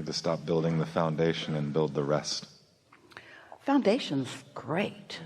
to stop building the foundation and build the rest? Foundation's great.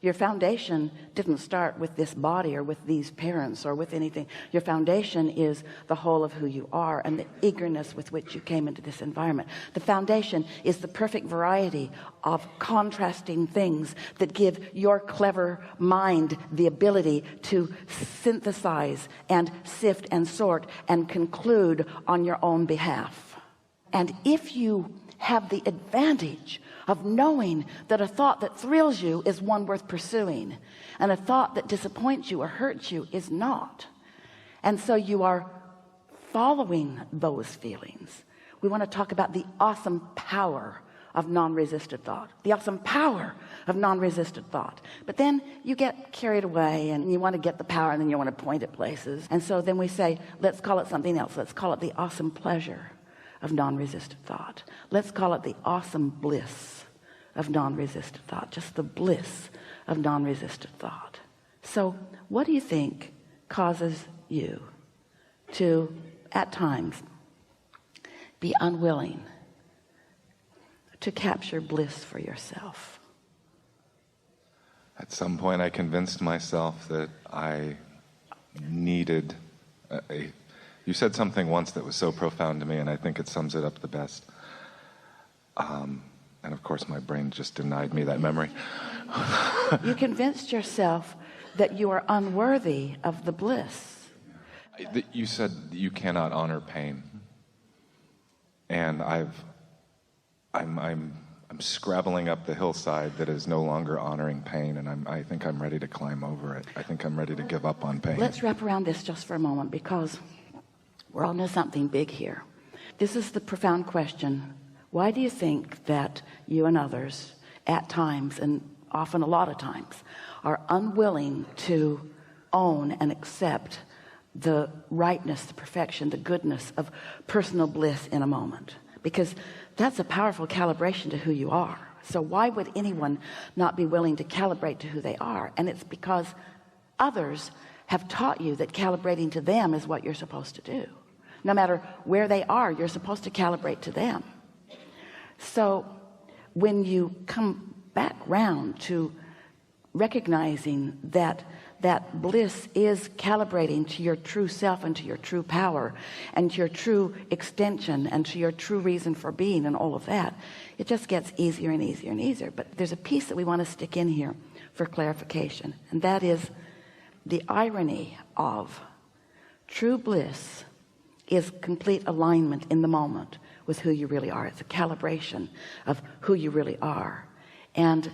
Your foundation didn't start with this body or with these parents or with anything. Your foundation is the whole of who you are and the eagerness with which you came into this environment. The foundation is the perfect variety of contrasting things that give your clever mind the ability to synthesize and sift and sort and conclude on your own behalf. And if you have the advantage of knowing that a thought that thrills you is one worth pursuing, and a thought that disappoints you or hurts you is not, and so you are following those feelings. We want to talk about the awesome power of non-resisted thought, the awesome power of non-resisted thought. But then you get carried away and you want to get the power, and then you want to point at places, and so then we say, let's call it something else. Let's call it the awesome pleasure of non-resisted thought. Let's call it the awesome bliss of non-resisted thought, just the bliss of non-resisted thought. So what do you think causes you to, at times, be unwilling to capture bliss for yourself? At some point I convinced myself that I needed you said something once that was so profound to me, and I think it sums it up the best. And of course my brain just denied me that memory. You convinced yourself that you are unworthy of the bliss. You said you cannot honor pain. And I'm scrabbling up the hillside that is no longer honoring pain, and I think I'm ready to climb over it. I think I'm ready to give up on pain. Let's wrap around this just for a moment, because we're all into something big here. This is the profound question. Why do you think that you and others at times, and often a lot of times, are unwilling to own and accept the rightness, the perfection, the goodness of personal bliss in a moment? Because that's a powerful calibration to who you are. So why would anyone not be willing to calibrate to who they are? And it's because others have taught you that calibrating to them is what you're supposed to do. No matter where they are, you're supposed to calibrate to them. So when you come back round to recognizing that that bliss is calibrating to your true self and to your true power and to your true extension and to your true reason for being and all of that, it just gets easier and easier and easier. But there's a piece that we want to stick in here for clarification, and that is the irony of true bliss is complete alignment in the moment with who you really are. It's a calibration of who you really are. And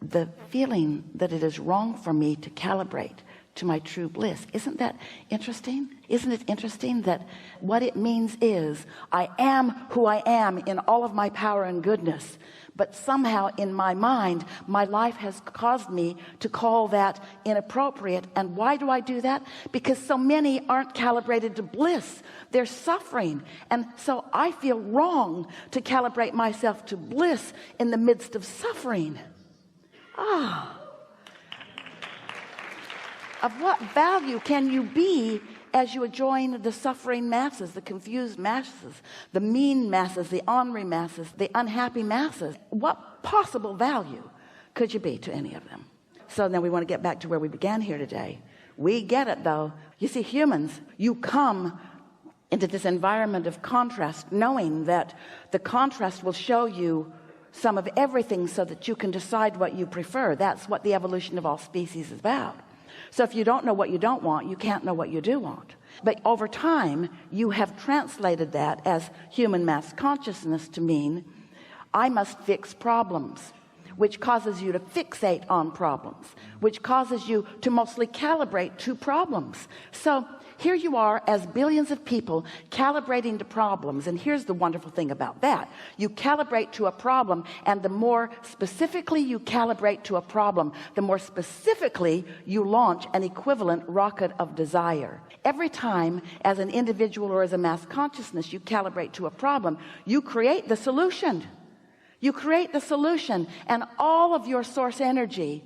the feeling that it is wrong for me to calibrate to my true bliss, isn't that interesting? Isn't it interesting that what it means is I am who I am in all of my power and goodness, but somehow in my mind my life has caused me to call that inappropriate. And why do I do that? Because so many aren't calibrated to bliss. They're suffering, and so I feel wrong to calibrate myself to bliss in the midst of suffering. Of what value can you be as you join the suffering masses, the confused masses, the mean masses, the ornery masses, the unhappy masses? What possible value could you be to any of them? So now we want to get back to where we began here today. We get it, though. You see, humans, you come into this environment of contrast knowing that the contrast will show you some of everything so that you can decide what you prefer. That's what the evolution of all species is about. So if you don't know what you don't want, you can't know what you do want. But over time, you have translated that as human mass consciousness to mean I must fix problems, which causes you to fixate on problems, which causes you to mostly calibrate to problems. So here you are as billions of people calibrating to problems. And here's the wonderful thing about that. You calibrate to a problem, and the more specifically you calibrate to a problem, the more specifically you launch an equivalent rocket of desire. Every time as an individual or as a mass consciousness you calibrate to a problem, you create the solution. You create the solution, and all of your source energy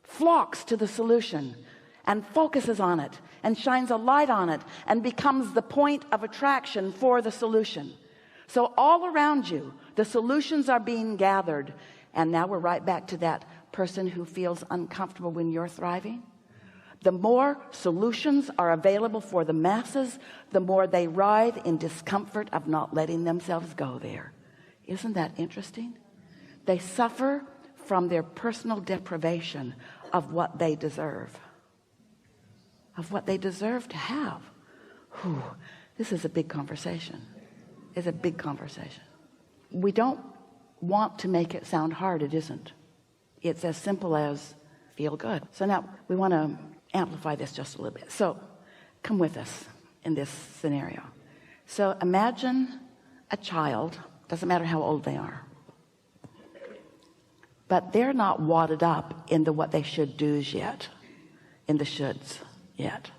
flocks to the solution and focuses on it and shines a light on it and becomes the point of attraction for the solution. So all around you, the solutions are being gathered. And now we're right back to that person who feels uncomfortable when you're thriving. The more solutions are available for the masses, the more they writhe in discomfort of not letting themselves go there. Isn't that interesting? They suffer from their personal deprivation of what they deserve. Of what they deserve to have. Whew, this is a big conversation. It's a big conversation. We don't want to make it sound hard. It isn't. It's as simple as feel good. So now we want to amplify this just a little bit. So come with us in this scenario. So imagine a child, doesn't matter how old they are, but they're not wadded up in the what they should do's yet, in the shoulds yet.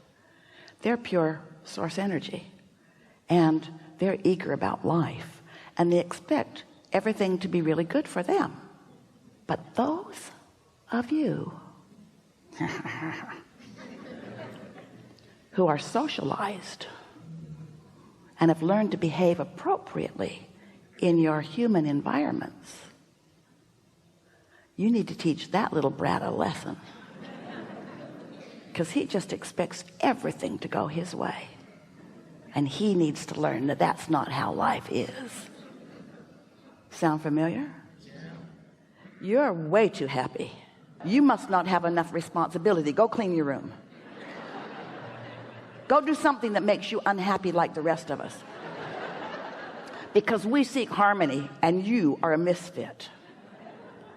They're pure source energy, and they're eager about life, and they expect everything to be really good for them. But those of you who are socialized and have learned to behave appropriately in your human environments, you need to teach that little brat a lesson, because he just expects everything to go his way, and he needs to learn that that's not how life is. Sound familiar? You're way too happy. You must not have enough responsibility. Go clean your room. Go do something that makes you unhappy like the rest of us, because we seek harmony and you are a misfit.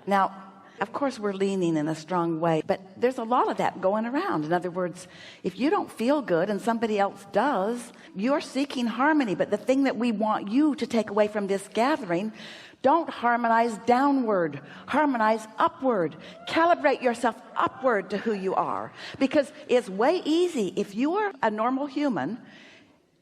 Now, of course, we're leaning in a strong way, but there's a lot of that going around. In other words, if you don't feel good and somebody else does, you're seeking harmony. But the thing that we want you to take away from this gathering, don't harmonize downward, harmonize upward. Calibrate yourself upward to who you are, because it's way easy. If you are a normal human,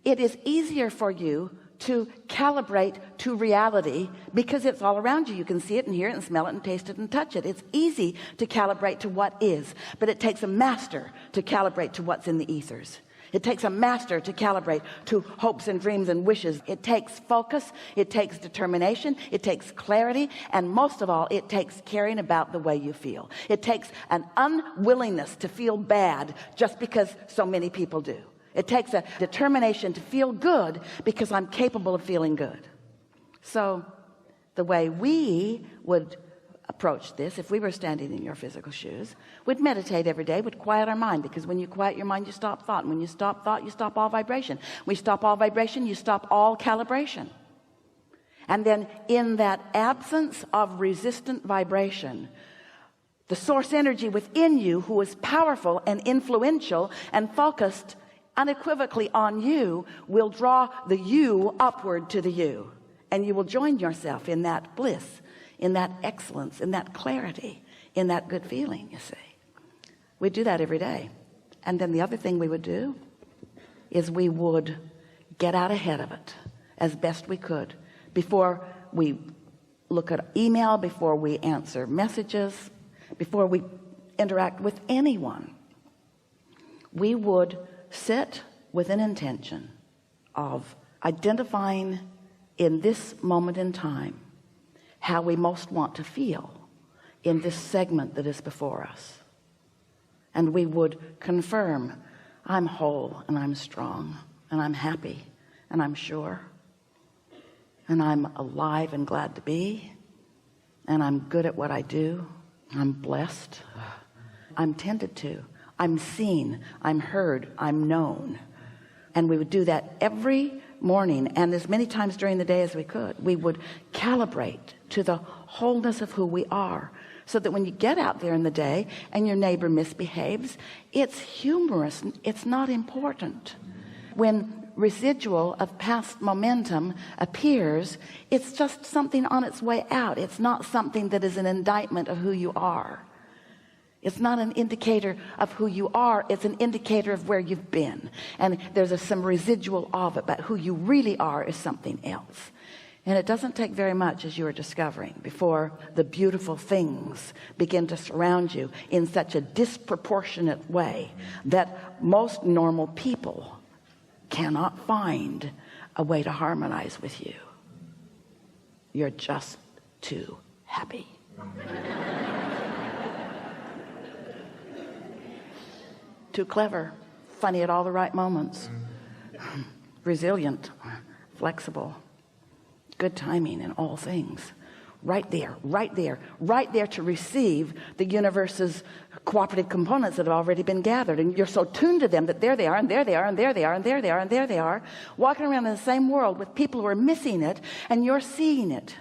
it is easier for you to calibrate to reality, because it's all around you. You can see it and hear it and smell it and taste it and touch it. It's easy to calibrate to what is, but it takes a master to calibrate to what's in the ethers. It takes a master to calibrate to hopes and dreams and wishes. It takes focus, it takes determination, it takes clarity, and most of all, it takes caring about the way you feel. It takes an unwillingness to feel bad just because so many people do. It takes a determination to feel good because I'm capable of feeling good. So the way we would approach this, if we were standing in your physical shoes, we'd meditate every day, we'd quiet our mind, because when you quiet your mind, you stop thought. And when you stop thought, you stop all vibration. When you stop all vibration, you stop all calibration. And then in that absence of resistant vibration, the source energy within you, who is powerful and influential and focused unequivocally on you, will draw the you upward to the you, and you will join yourself in that bliss, in that excellence, in that clarity, in that good feeling. You see, we do that every day. And then the other thing we would do is we would get out ahead of it as best we could, before we look at email, before we answer messages, before we interact with anyone. We would sit with an intention of identifying in this moment in time how we most want to feel in this segment that is before us. And we would confirm, I'm whole and I'm strong and I'm happy and I'm sure and I'm alive and glad to be, and I'm good at what I do, I'm blessed, I'm tended to, I'm seen, I'm heard, I'm known. And we would do that every morning, and as many times during the day as we could. We would calibrate to the wholeness of who we are, so that when you get out there in the day and your neighbor misbehaves, it's humorous, it's not important. When residual of past momentum appears, it's just something on its way out. It's not something that is an indictment of who you are. It's not an indicator of who you are. It's an indicator of where you've been. And there's some residual of it, but who you really are is something else. And it doesn't take very much, as you are discovering, before the beautiful things begin to surround you in such a disproportionate way that most normal people cannot find a way to harmonize with you. You're just too happy. Too clever, funny at all the right moments, resilient, flexible, good timing in all things. Right there, right there, right there to receive the universe's cooperative components that have already been gathered. And you're so tuned to them that there they are, and there they are, and there they are, and there they are, and there they are, walking around in the same world with people who are missing it, and you're seeing it.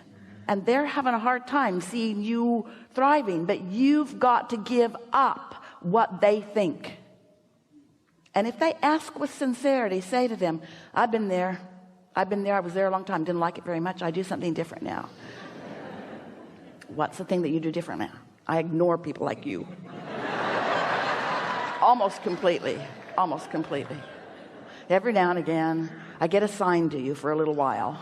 And they're having a hard time seeing you thriving, but you've got to give up what they think. And if they ask with sincerity, say to them, I've been there, I was there a long time, didn't like it very much, I do something different now. What's the thing that you do different now? I ignore people like you. Almost completely. Every now and again, I get assigned to you for a little while.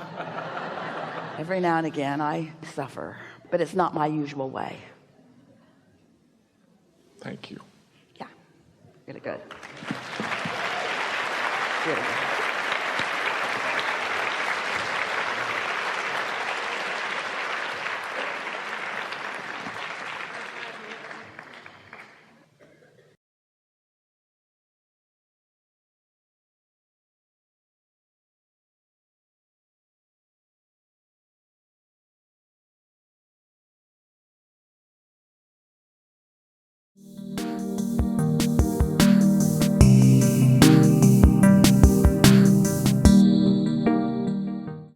Every now and again, I suffer, but it's not my usual way. Thank you. Yeah, really good. Really good.